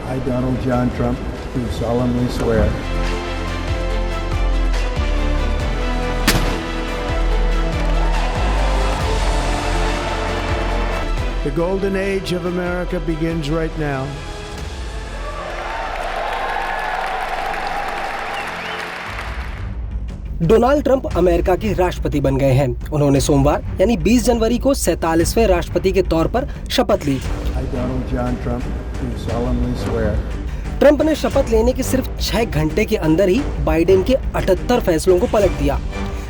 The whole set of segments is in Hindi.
I, Donald John Trump, do solemnly swear. The golden age of America begins right now. Donald Trump America के राष्ट्रपति बन गए हैं। उन्होंने सोमवार यानी 20 जनवरी को 47वें राष्ट्रपति के तौर पर शपथ ली। I, Donald John Trump, do solemnly swear. Trump ने शपथ लेने के सिर्फ 6 घंटे के अंदर ही बाइडेन के 78 फैसलों को पलट दिया,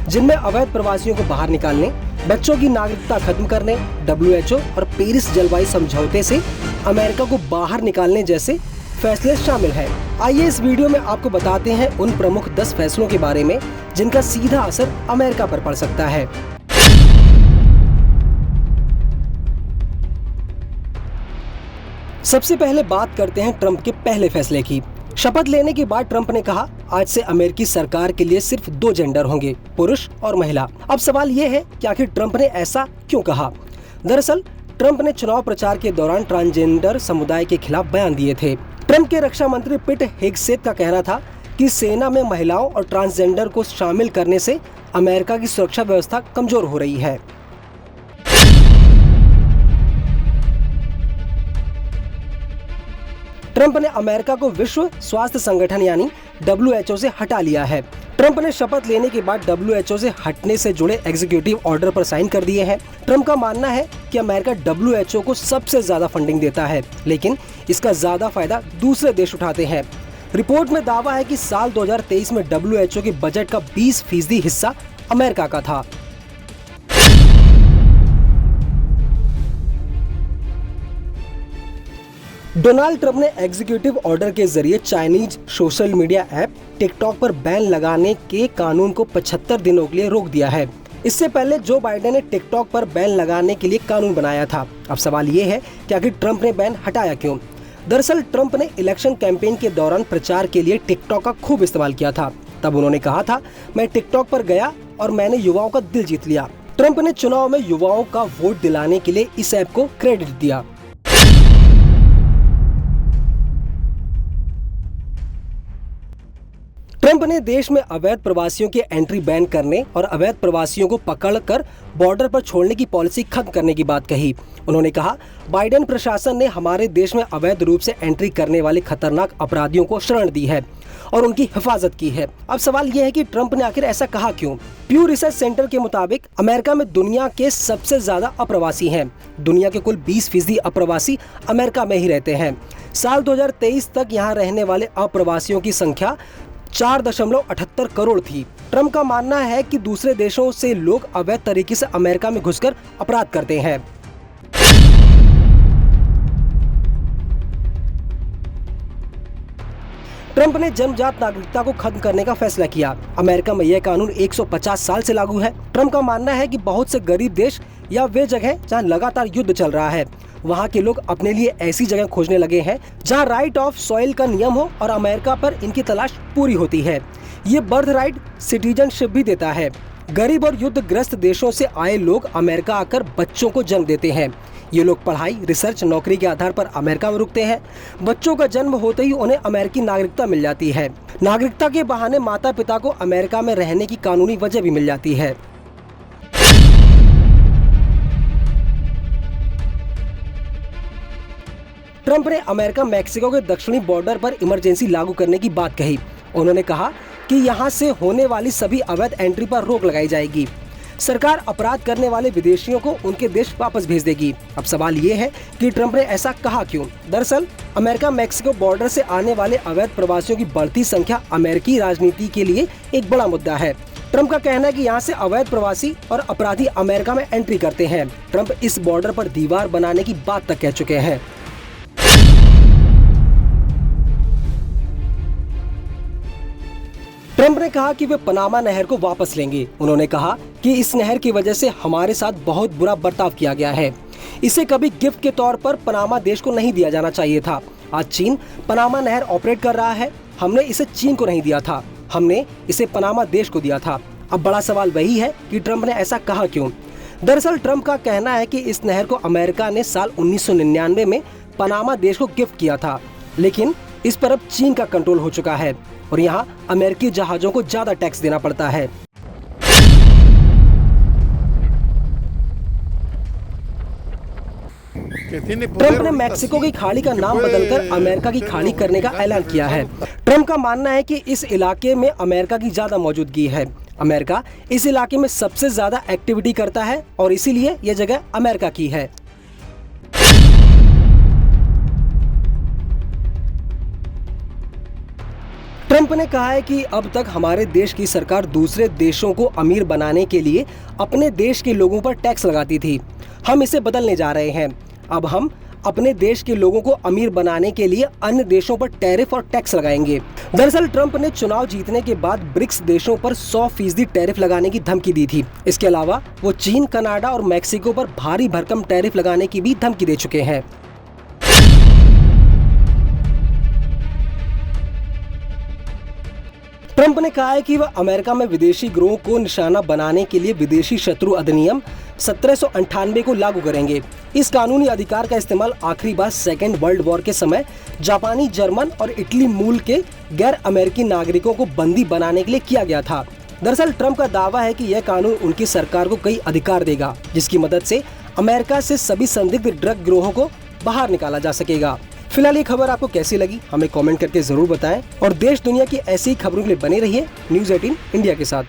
जिनमें अवैध प्रवासियों को बाहर निकालने, बच्चों की नागरिकता खत्म करने, WHO और पेरिस जलवायु समझौते से अमेरिका को बाहर निकालने जैसे फैसले शामिल हैं। आइए इस वीडियो में आपको बताते हैं उन प्रमुख 10 फैसलों के बारे में जिनका सीधा असर अमेरिका पर पड़ सकता है। सबसे पहले बात करते हैं ट्रंप के पहले फैसले की। शपथ लेने के बाद ट्रंप ने कहा, आज से अमेरिकी सरकार के लिए सिर्फ 2 जेंडर होंगे, पुरुष और महिला। अब सवाल ये है कि आखिर ट्रंप ने ऐसा क्यों कहा? दरअसल ट्रंप ने चुनाव प्रचार के दौरान ट्रांसजेंडर समुदाय के खिलाफ बयान दिए थे। ट्रंप के रक्षा मंत्री पिट हेगसेथ का कहना था कि सेना में महिलाओं और ट्रांसजेंडर को शामिल करने से अमेरिका की सुरक्षा व्यवस्था कमजोर हो रही है। ट्रंप ने अमेरिका को विश्व स्वास्थ्य संगठन यानी WHO से हटा लिया है। ट्रंप ने शपथ लेने के बाद WHO से हटने से जुड़े एग्जीक्यूटिव ऑर्डर पर साइन कर दिए हैं। ट्रंप का मानना है कि अमेरिका WHO को सबसे ज्यादा फंडिंग देता है, लेकिन इसका ज्यादा फायदा दूसरे देश उठाते हैं। रिपोर्ट में दावा है कि साल 2023 में WHO के बजट का 20% हिस्सा अमेरिका का था। डोनाल्ड ट्रंप ने एग्जीक्यूटिव ऑर्डर के जरिए Chinese social media app TikTok पर बैन लगाने के कानून को 75 दिनों के लिए रोक दिया है। इससे पहले जो बाइडेन ने टिकटॉक पर बैन लगाने के लिए कानून बनाया था। अब सवाल ये है कि आखिर ट्रंप ने बैन हटाया क्यों? दरअसल ट्रंप ने इलेक्शन कैंपेन के दौरान प्रचार के लिए टिकटॉक का खूब इस्तेमाल किया था। तब उन्होंने कहा था, मैं टिकटॉक पर गया और मैंने युवाओं का दिल जीत लिया। ट्रंप ने चुनाव में युवाओं का वोट दिलाने के लिए इस ऐप को क्रेडिट दिया। ट्रंप ने देश में अवैध प्रवासियों की एंट्री बैन करने और अवैध प्रवासियों को पकड़कर बॉर्डर पर छोड़ने की पॉलिसी खत्म करने की बात कही। उन्होंने कहा, बाइडेन प्रशासन ने हमारे देश में अवैध रूप से एंट्री करने वाले खतरनाक अपराधियों को शरण दी है और उनकी हिफाजत की है। अब सवाल यह है कि ट्रंप ने आखिर ऐसा कहा क्यों? प्यू रिसर्च सेंटर के मुताबिक अमेरिका में दुनिया के सबसे ज्यादा अप्रवासी हैं। दुनिया के कुल 20% अप्रवासी अमेरिका में ही रहते हैं। साल 2023 तक यहाँ रहने वाले अप्रवासियों की संख्या 4.78 करोड़ थी। ट्रंप का मानना है कि दूसरे देशों से लोग अवैध तरीके से अमेरिका में घुसकर अपराध करते हैं। ट्रंप ने जन्मजात नागरिकता को खत्म करने का फैसला किया। अमेरिका में यह कानून 150 साल से लागू है। ट्रंप का मानना है कि बहुत से गरीब देश या वे जगह जहां लगातार युद्ध चल रहा है, वहां के लोग अपने लिए ऐसी जगह खोजने लगे हैं जहां राइट ऑफ सॉइल का नियम हो और अमेरिका पर इनकी तलाश पूरी होती है। ये बर्थ राइट सिटीजनशिप भी देता है। गरीब और युद्धग्रस्त देशों से आए लोग अमेरिका आकर बच्चों को जन्म देते हैं। ये लोग पढ़ाई, रिसर्च, नौकरी के आधार पर अमेरिका में रुकते हैं। बच्चों का जन्म होते ही उन्हें अमेरिकी नागरिकता मिल जाती है। नागरिकता के बहाने माता पिता को अमेरिका में रहने की कानूनी वजह भी मिल जाती है। ट्रंप ने अमेरिका मैक्सिको के दक्षिणी बॉर्डर पर इमरजेंसी लागू करने की बात कही। उन्होंने कहा कि यहां से होने वाली सभी अवैध एंट्री पर रोक लगाई जाएगी। सरकार अपराध करने वाले विदेशियों को उनके देश वापस भेज देगी। अब सवाल ये है कि ट्रंप ने ऐसा कहा क्यों? दरअसल अमेरिका मैक्सिको बॉर्डर से आने वाले अवैध प्रवासियों की बढ़ती संख्या अमेरिकी राजनीति के लिए एक बड़ा मुद्दा है। ट्रंप का कहना है कि यहाँ से अवैध प्रवासी और अपराधी अमेरिका में एंट्री करते हैं। ट्रंप इस बॉर्डर पर दीवार बनाने की बात तक कह चुके हैं। ट्रंप ने कहा कि वे पनामा नहर को वापस लेंगे। उन्होंने कहा कि इस नहर की वजह से हमारे साथ बहुत बुरा बर्ताव किया गया है। इसे कभी गिफ्ट के तौर पर पनामा देश को नहीं दिया जाना चाहिए था। आज चीन पनामा नहर ऑपरेट कर रहा है। हमने इसे चीन को नहीं दिया था, हमने इसे पनामा देश को दिया था। अब बड़ा सवाल वही है कि ट्रंप ने ऐसा कहा क्यों? दरअसल ट्रंप का कहना है कि इस नहर को अमेरिका ने साल 1999 में पनामा देश को गिफ्ट किया था। लेकिन इस पर अब चीन का कंट्रोल हो चुका है और यहाँ अमेरिकी जहाजों को ज्यादा टैक्स देना पड़ता है। ट्रंप ने मैक्सिको की खाड़ी का नाम बदलकर अमेरिका की खाड़ी करने का ऐलान किया है। ट्रंप का मानना है कि इस इलाके में अमेरिका की ज्यादा मौजूदगी है। अमेरिका इस इलाके में सबसे ज्यादा एक्टिविटी करता है और इसीलिए यह जगह अमेरिका की है। ट्रंप ने कहा है कि अब तक हमारे देश की सरकार दूसरे देशों को अमीर बनाने के लिए अपने देश के लोगों पर टैक्स लगाती थी। हम इसे बदलने जा रहे हैं। अब हम अपने देश के लोगों को अमीर बनाने के लिए अन्य देशों पर टैरिफ और टैक्स लगाएंगे। दरअसल ट्रंप ने चुनाव जीतने के बाद ब्रिक्स देशों पर 100% टैरिफ लगाने की धमकी दी थी। इसके अलावा वो चीन, कनाडा और मैक्सिको पर भारी भरकम टैरिफ लगाने की भी धमकी दे चुके हैं। ट्रंप ने कहा है कि वह अमेरिका में विदेशी गिरोह को निशाना बनाने के लिए विदेशी शत्रु अधिनियम 1798 को लागू करेंगे। इस कानूनी अधिकार का इस्तेमाल आखिरी बार सेकेंड वर्ल्ड वॉर के समय जापानी, जर्मन और इटली मूल के गैर अमेरिकी नागरिकों को बंदी बनाने के लिए किया गया था। दरअसल ट्रंप का दावा है कि यह कानून उनकी सरकार को कई अधिकार देगा, जिसकी मदद से अमेरिका से सभी संदिग्ध ड्रग गिरोहों को बाहर निकाला जा सकेगा। फिलहाल ये खबर आपको कैसी लगी हमें कमेंट करके जरूर बताएं और देश दुनिया की ऐसी खबरों के लिए बने रहिए न्यूज़ 18 इंडिया के साथ।